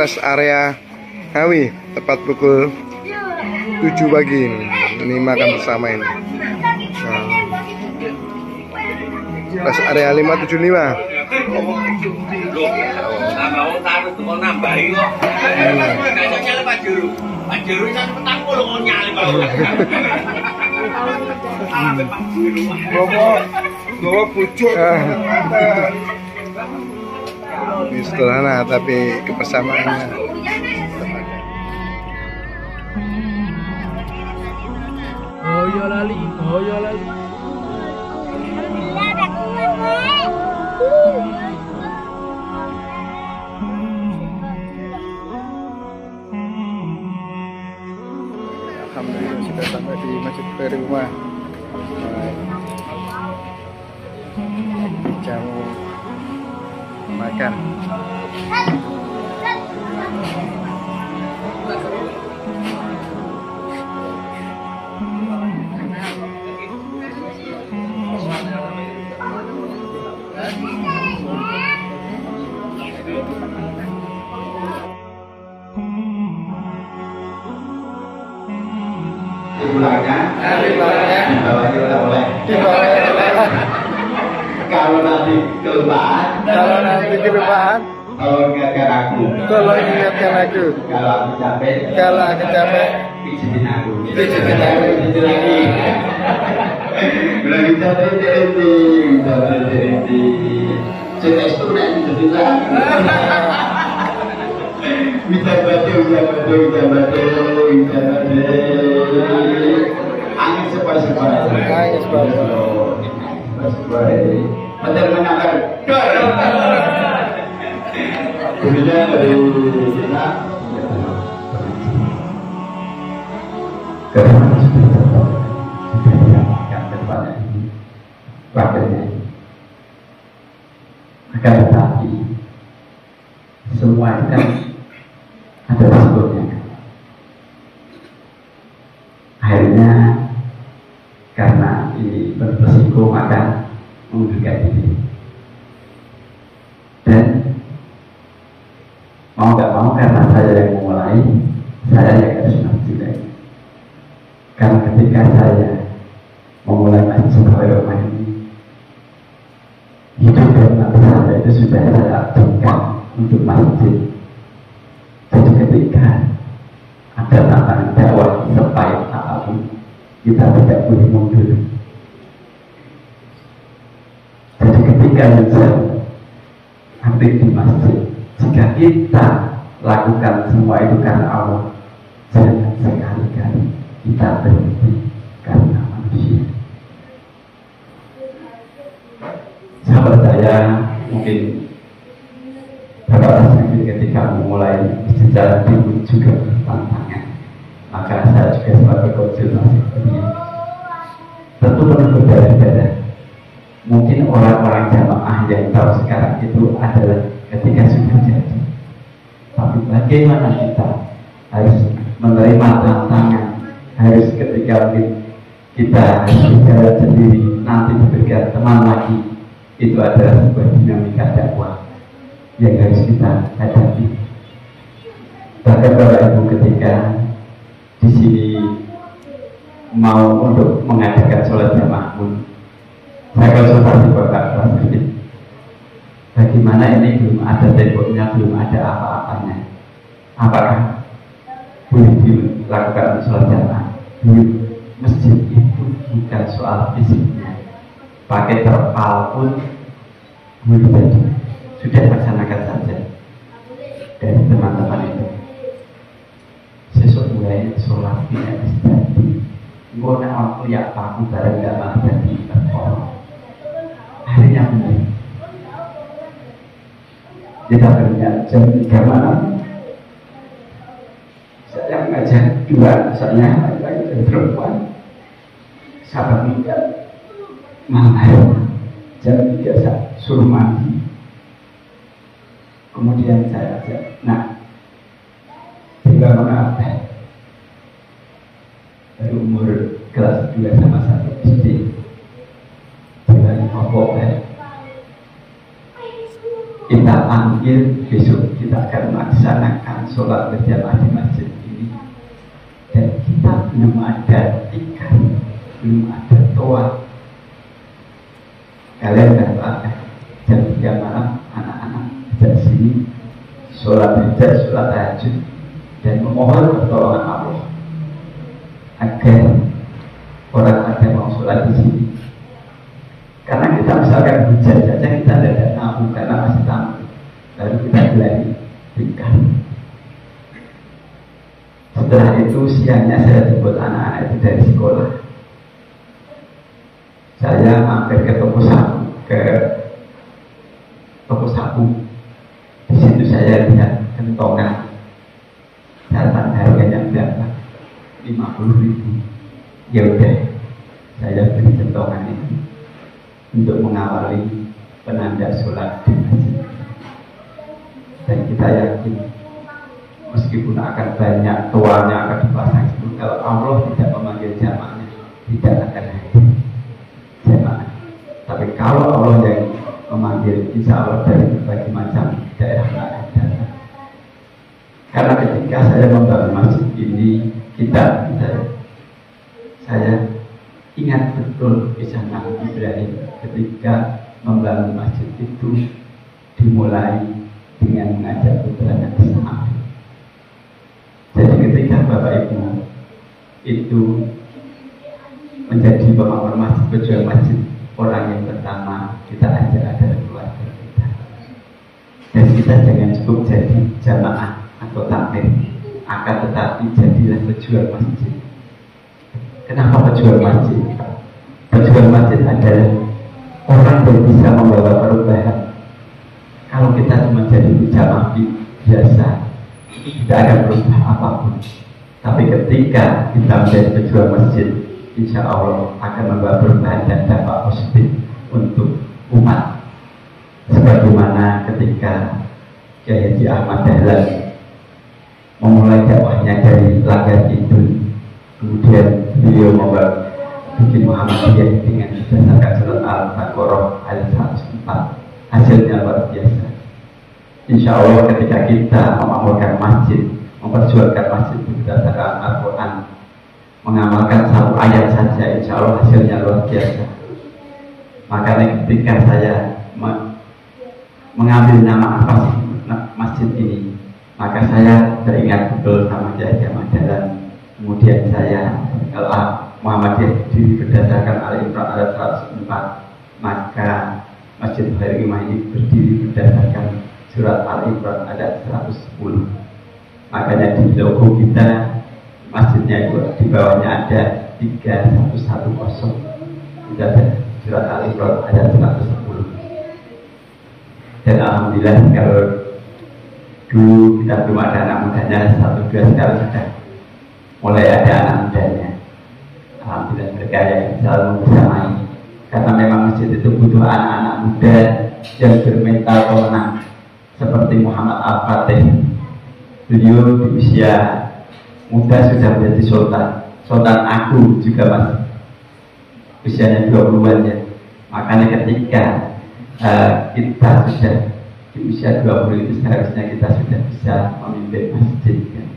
rest area Ngawi tepat pukul 7 pagi ini makan bersama ini. Rest area 575. Bawa pucuk. Sederhana tapi kebersamaannya. Oh ya lali. Alhamdulillah sudah sampai di Masjid Khairul Umah. Jamu makan. Kalau nanti kelupaan, tolong ingatkan aku. Kalau aku capek, pijitin aku. Pijitin lagi. Bilang jadi. Sudah student bisa. Bisa batu. Angin sepoi-sepoi. Betul menangkap dor. Kemudian dari sana akan tetapi semua itu kan ada resikonya. Akhirnya karena ini beresiko maka mengundurkan diri. Dan mau nggak mau karena saya yang memulai, saya yang harus juga. Karena ketika saya memulai Masjid Khairul Umah ini, hidup dan mati saya itu sudah saya berikan untuk masjid. Jadi ketika ada tantangan dakwah sepahit apapun, kita tidak boleh mundur. Jadi ketika misal aktif di masjid, jika kita lakukan semua itu karena Allah, jangan sekali-kali kita berhenti karena manusia. Sahabat saya mungkin Bapak Asri ketika memulai sejarah timur juga tantangan, maka saya juga sebagai konsultasi ini tentu perlu berbeda-beda. Mungkin orang-orang jamaah yang tahu sekarang itu adalah ketika sudah jadi. Tapi bagaimana kita harus menerima tantangan, harus ketika kita harus berjalan sendiri, nanti diberikan teman lagi, itu adalah sebuah dinamika dakwah yang harus kita hadapi. Bahkan Bapak Ibu ketika di sini mau untuk mengadakan sholat jamaah pun, saya konsultasi Bapak Basri. Bagaimana ini belum ada temboknya, belum ada apa-apanya. Apakah boleh dilakukan sholat jamaah? Masjid itu bukan soal fisiknya. Pakai terpal pun boleh jadi. Sudah laksanakan saja dari teman-teman itu. Sesuk mulai sholat tidak bisa. Engkau nak waktu ya aku barang tidak malah jadi terpol. Akhirnya benar. Kita berikan jam 3 malam. Saya mengajar 2, misalnya lagi dari perempuan. Sahabat minta malam jam 3 saya suruh mandi. Kemudian saya ajak, nah, tinggal mengapai dari umur kelas 2 sama 1 SD. Bilang apa kita panggil besok kita akan melaksanakan sholat berjamaah di masjid ini, dan kita belum ada tikar, belum ada toa. Kalian kan ada jam 3 malam anak-anak di sini sholat hajat, sholat tahajud, dan memohon pertolongan Allah agar orang ada mau sholat di sini. Karena kita misalkan hujan saja kita tidak tahu karena masih tamu, lalu kita gelari tikar. Setelah itu siangnya saya jemput anak-anak itu dari sekolah. Saya mampir ke toko sapu. Di situ saya lihat kentongan. Datang harganya berapa? 50.000. Ya udah, saya beli kentongan itu untuk mengawali penanda sholat di masjid. Dan kita yakin meskipun akan banyak tuanya akan dipasang itu, kalau Allah tidak memanggil jamaahnya tidak akan hadir jamaah. Tapi kalau Allah yang memanggil, insya Allah dari berbagai macam daerah akan datang. Karena ketika saya membangun masjid ini, saya ingat betul kisah Nabi Ibrahim ketika membangun masjid itu dimulai dengan mengajak putranya Ismail. Jadi ketika Bapak Ibu itu menjadi pembangun masjid, pejuang masjid, orang yang pertama kita ajak adalah keluarga kita. Dan kita jangan cukup jadi jamaah atau takmir, akan tetapi jadilah pejuang masjid. Kenapa pejuang masjid? Pejuang masjid adalah orang yang bisa membawa perubahan. Kalau kita cuma jadi jamaah biasa, tidak akan berubah apapun. Tapi ketika kita menjadi pejuang masjid, insya Allah akan membawa perubahan dan dampak positif untuk umat. Sebagaimana ketika Kiai Haji Ahmad Dahlan memulai dakwahnya dari Langgar Kidul, kemudian beliau membuat bikin Muhammadiyah dengan berdasarkan surat Al-Baqarah ayat 104. Hasilnya luar biasa. Insya Allah ketika kita memakmurkan masjid, memperjuangkan masjid berdasarkan Al-Quran, mengamalkan satu ayat saja, insya Allah hasilnya luar biasa. Makanya ketika saya mengambil nama apa sih masjid ini, maka saya teringat betul sama Kiai Ahmad Dahlan. Kemudian saya Muhammadiyah diri berdasarkan Al-Imran ayat 104, maka Masjid Khairul Hikmah ini berdiri berdasarkan surat Al-Imran ayat 110. Makanya di logo kita masjidnya itu di bawahnya ada 3110. Itu ada surat Al-Imran ayat 110. Dan alhamdulillah kalau dulu kita belum ada anak mudanya 1-2, sekarang sudah mulai ada anak mudanya. Alhamdulillah mereka yang selalu membersamai. Karena memang masjid itu butuh anak-anak muda yang bermental pemenang seperti Muhammad Al-Fatih. Beliau di usia muda sudah menjadi sultan agung juga mas, usianya 20-an ya. Makanya ketika kita sudah di usia 20 itu seharusnya kita sudah bisa memimpin masjid kan?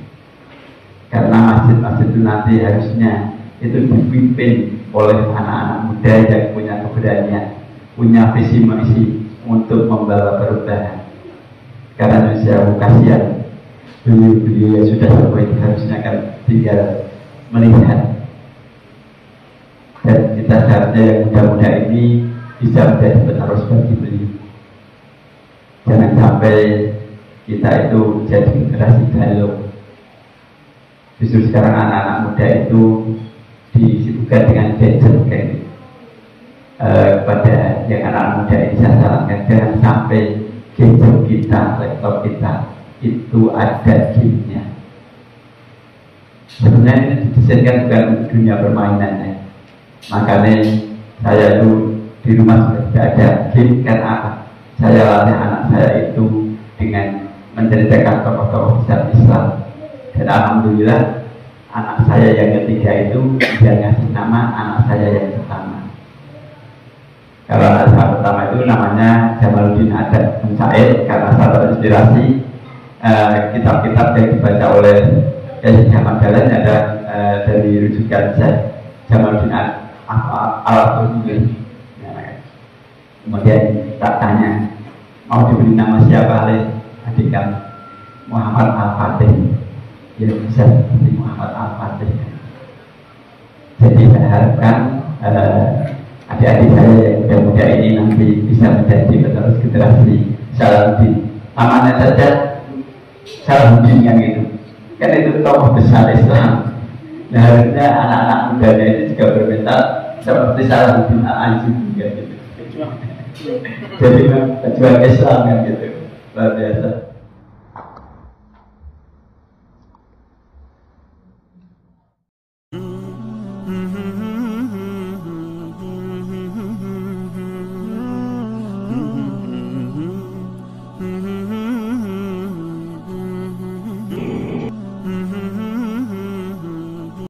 Karena masjid-masjid itu nanti harusnya itu dipimpin oleh anak-anak muda yang punya keberanian, punya visi misi untuk membawa perubahan. Karena saya kasihan beliau yang sudah sampai itu harusnya kan tinggal melihat. Dan kita seharusnya yang muda-muda ini bisa menjadi penerus bagi beliau. Jangan sampai kita itu jadi generasi galau. Justru sekarang anak-anak muda itu disibukkan dengan gadget kayak gitu. Kepada yang anak muda ini saya sarankan jangan sampai gadget kita, laptop kita itu ada gamenya. Sebenarnya ini didesainkan bukan untuk dunia permainannya. Makanya saya itu di rumah sudah tidak ada game. Kan apa? Saya latih anak saya itu dengan menceritakan tokoh-tokoh besar Islam. Dan alhamdulillah anak saya yang ketiga itu dia ngasih nama anak saya yang pertama. Kalau anak saya pertama itu namanya Jamaluddin Adab Mencair, karena salah satu inspirasi kitab-kitab yang dibaca oleh Ahmad Dahlan ada dari rujukan Jamaluddin Al-Afdhali. Kemudian tak tanya, mau diberi nama siapa oleh adik kami? Muhammad Al-Fatih. Ya bisa seperti Muhammad Al-Fatih. Jadi saya harapkan adik-adik saya yang muda-muda ini nanti bisa menjadi penerus generasi Salahuddin. Namanya saja Salahuddin yang itu, kan itu tokoh besar Islam. Nah harusnya anak-anak mudanya itu juga bermental seperti Salahuddin Al-Ayyubi kan gitu. Jadi pejuang Islam kan gitu, luar biasa.